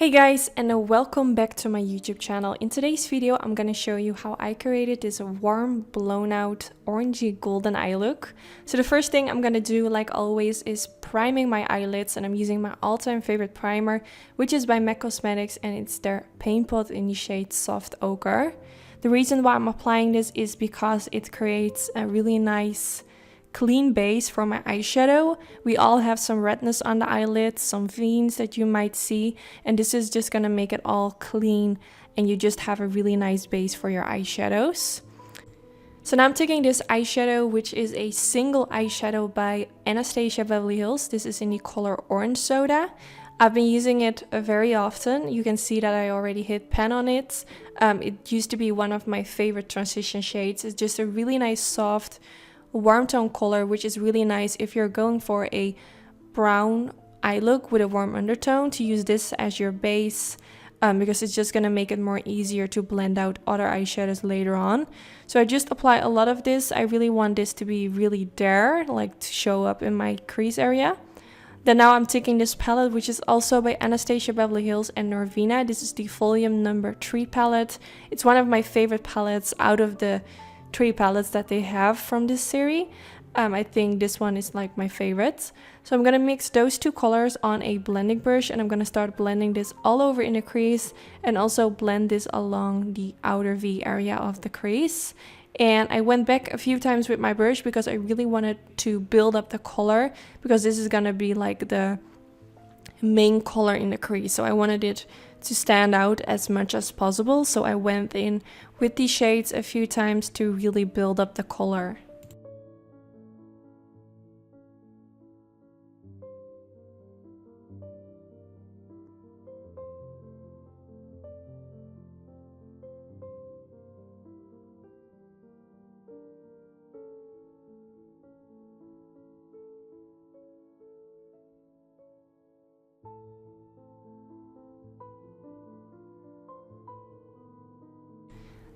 Hey guys, and welcome back to my YouTube channel. In today's video, I'm gonna show you how I created this warm, blown out, orangey golden eye look. So the first thing I'm gonna do, like always, is priming my eyelids, and I'm using my all-time favorite primer, which is by MAC Cosmetics, and it's their Paint Pot in the shade Soft Ochre. The reason why I'm applying this is because it creates a really nice clean base for my eyeshadow. We all have some redness on the eyelids, some veins that you might see, and this is just gonna make it all clean and you just have a really nice base for your eyeshadows. So now I'm taking this eyeshadow, which is a single eyeshadow by Anastasia Beverly Hills. This is in the color Orange Soda. I've been using it very often. You can see that I already hit pan on it. It used to be one of my favorite transition shades. It's just a really nice soft warm tone color, which is really nice if you're going for a brown eye look with a warm undertone, to use this as your base, because it's just gonna make it more easier to blend out other eyeshadows later on. So I just apply a lot of this. I really want this to be really there, like to show up in my crease area. Then now I'm taking this palette, which is also by Anastasia Beverly Hills and Norvina. This is the volume number 3 palette. It's one of my favorite palettes out of the 3 palettes that they have from this series. I think this one is like my favorite. So I'm gonna mix those two colors on a blending brush, and I'm gonna start blending this all over in the crease, and also blend this along the outer V area of the crease. And I went back a few times with my brush because I really wanted to build up the color, because this is gonna be like the main color in the crease. So I wanted it to stand out as much as possible. So I went in with these shades a few times to really build up the color.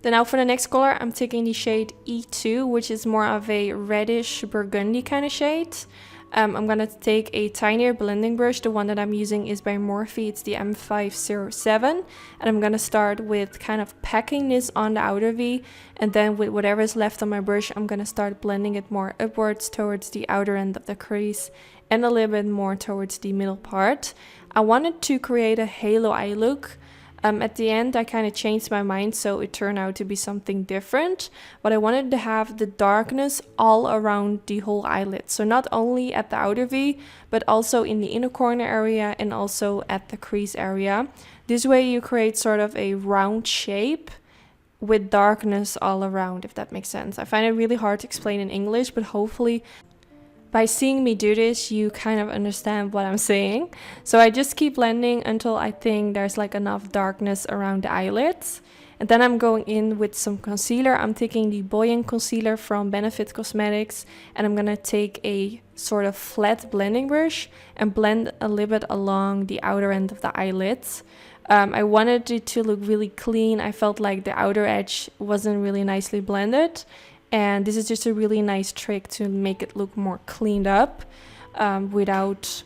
Then now for the next color, I'm taking the shade E2, which is more of a reddish burgundy kind of shade. I'm gonna take a tinier blending brush. The one that I'm using is by Morphe. It's the M507. And I'm gonna start with kind of packing this on the outer V. And then with whatever is left on my brush, I'm gonna start blending it more upwards towards the outer end of the crease, and a little bit more towards the middle part. I wanted to create a halo eye look. At the end, I kind of changed my mind, so it turned out to be something different. But I wanted to have the darkness all around the whole eyelid. So not only at the outer V, but also in the inner corner area and also at the crease area. This way you create sort of a round shape with darkness all around, if that makes sense. I find it really hard to explain in English, but hopefully by seeing me do this, you kind of understand what I'm saying. So I just keep blending until I think there's like enough darkness around the eyelids. And then I'm going in with some concealer. I'm taking the Buoyant Concealer from Benefit Cosmetics. And I'm gonna take a sort of flat blending brush and blend a little bit along the outer end of the eyelids. I wanted it to look really clean. I felt like the outer edge wasn't really nicely blended. And this is just a really nice trick to make it look more cleaned up, without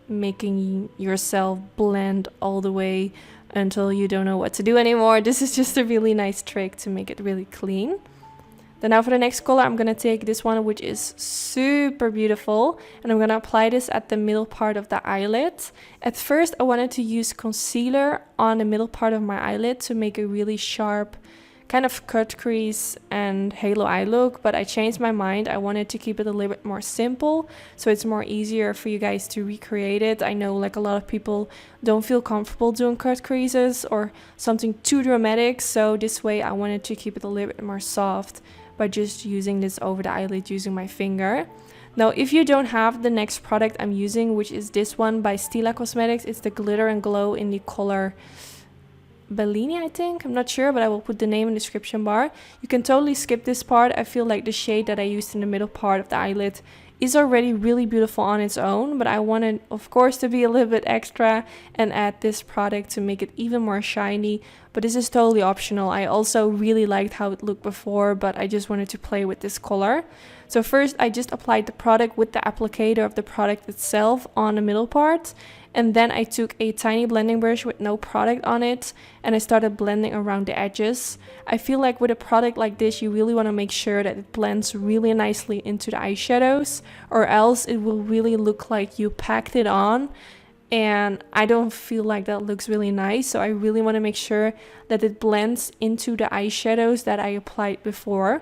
making yourself blend all the way until you don't know what to do anymore. This is just a really nice trick to make it really clean. Then now for the next color, I'm gonna take this one, which is super beautiful, and I'm gonna apply this at the middle part of the eyelid. At first, I wanted to use concealer on the middle part of my eyelid to make a really sharp kind of cut crease and halo eye look, but I changed my mind. I wanted to keep it a little bit more simple, so it's more easier for you guys to recreate it. I know like a lot of people don't feel comfortable doing cut creases or something too dramatic, so this way I wanted to keep it a little bit more soft by just using this over the eyelid using my finger. Now, if you don't have the next product I'm using, which is this one by Stila Cosmetics, it's the Glitter and Glow in the color Bellini, I think. I'm not sure, but I will put the name in the description bar. You can totally skip this part. I feel like the shade that I used in the middle part of the eyelid is already really beautiful on its own, but I wanted, of course, to be a little bit extra and add this product to make it even more shiny. But this is totally optional. I also really liked how it looked before, but I just wanted to play with this color. So first I just applied the product with the applicator of the product itself on the middle part, And then I took a tiny blending brush with no product on it and I started blending around the edges. I feel like with a product like this, you really want to make sure that it blends really nicely into the eyeshadows, or else it will really look like you packed it on. And I don't feel like that looks really nice. So I really want to make sure that it blends into the eyeshadows that I applied before.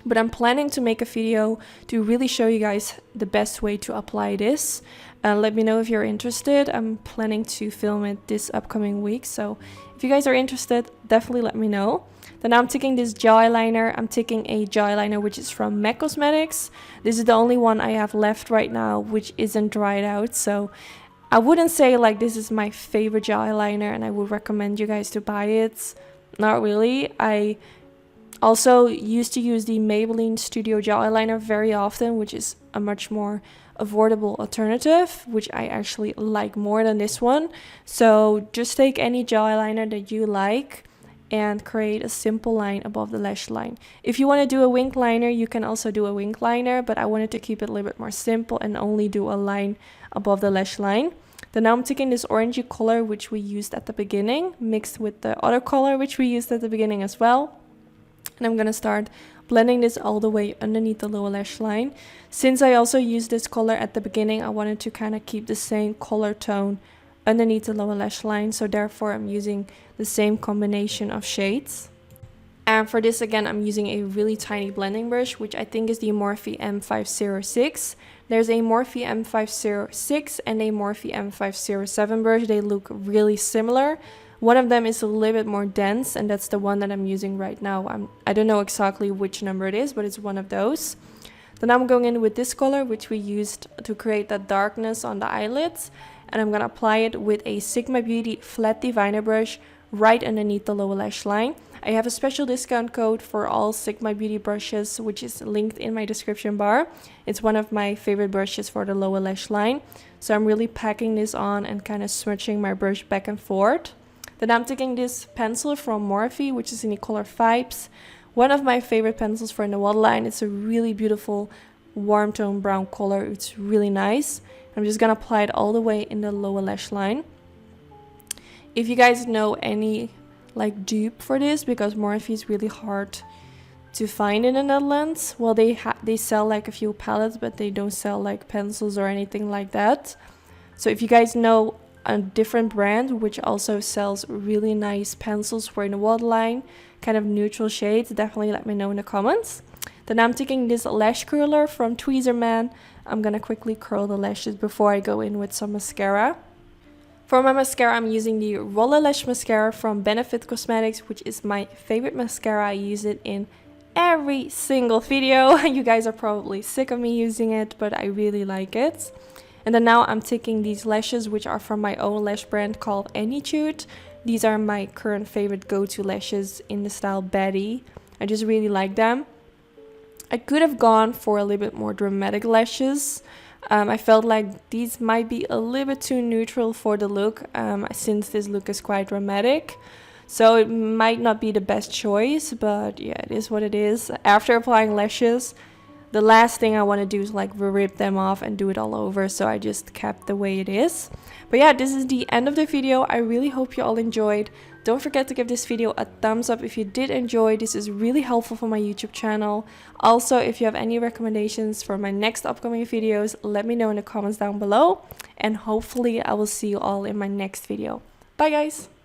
But I'm planning to make a video to really show you guys the best way to apply this. Let me know if you're interested. I'm planning to film it this upcoming week. So if you guys are interested, definitely let me know. Then I'm taking this gel eyeliner. I'm taking a gel eyeliner which is from Makeupgeek. This is the only one I have left right now which isn't dried out. So I wouldn't say like this is my favorite gel eyeliner and I would recommend you guys to buy it. Not really. I also used to use the Maybelline Studio Gel Eyeliner very often, which is a much more affordable alternative, which I actually like more than this one. So just take any gel eyeliner that you like and create a simple line above the lash line. If you want to do a wing liner, you can also do a wing liner, but I wanted to keep it a little bit more simple and only do a line above the lash line. Then now I'm taking this orangey color, which we used at the beginning, mixed with the other color, which we used at the beginning as well. And I'm gonna start blending this all the way underneath the lower lash line. Since I also used this color at the beginning, I wanted to kind of keep the same color tone underneath the lower lash line. So therefore I'm using the same combination of shades. And for this again, I'm using a really tiny blending brush, which I think is the Morphe M506. There's a Morphe M506 and a Morphe M507 brush. They look really similar. One of them is a little bit more dense, and that's the one that I'm using right now. I don't know exactly which number it is, but it's one of those. Then I'm going in with this color, which we used to create that darkness on the eyelids. And I'm going to apply it with a Sigma Beauty flat diviner brush right underneath the lower lash line. I have a special discount code for all Sigma Beauty brushes, which is linked in my description bar. It's one of my favorite brushes for the lower lash line. So I'm really packing this on and kind of switching my brush back and forth. Then I'm taking this pencil from Morphe, which is in the color Vibes. One of my favorite pencils for in the waterline. It's a really beautiful warm tone brown color. It's really nice. I'm just gonna apply it all the way in the lower lash line. If you guys know any like dupe for this, because Morphe is really hard to find in the Netherlands. Well, they sell like a few palettes, but they don't sell like pencils or anything like that. So if you guys know a different brand which also sells really nice pencils for in the waterline, kind of neutral shades, definitely let me know in the comments. Then I'm taking this lash curler from Tweezerman. I'm gonna quickly curl the lashes before I go in with some mascara. For my mascara, I'm using the Roller Lash Mascara from Benefit Cosmetics, which is my favorite mascara. I use it in every single video. You guys are probably sick of me using it, but I really like it. And then now I'm taking these lashes, which are from my own lash brand called Anytude. These are my current favorite go-to lashes in the style Betty. I just really like them. I could have gone for a little bit more dramatic lashes. I felt like these might be a little bit too neutral for the look, since this look is quite dramatic. So it might not be the best choice, but yeah, it is what it is. After applying lashes, the last thing I want to do is like rip them off and do it all over, so I just kept the way it is. But yeah, this is the end of the video. I really hope you all enjoyed. Don't forget to give this video a thumbs up if you did enjoy. This is really helpful for my YouTube channel. Also, if you have any recommendations for my next upcoming videos, let me know in the comments down below. And hopefully I will see you all in my next video. Bye guys!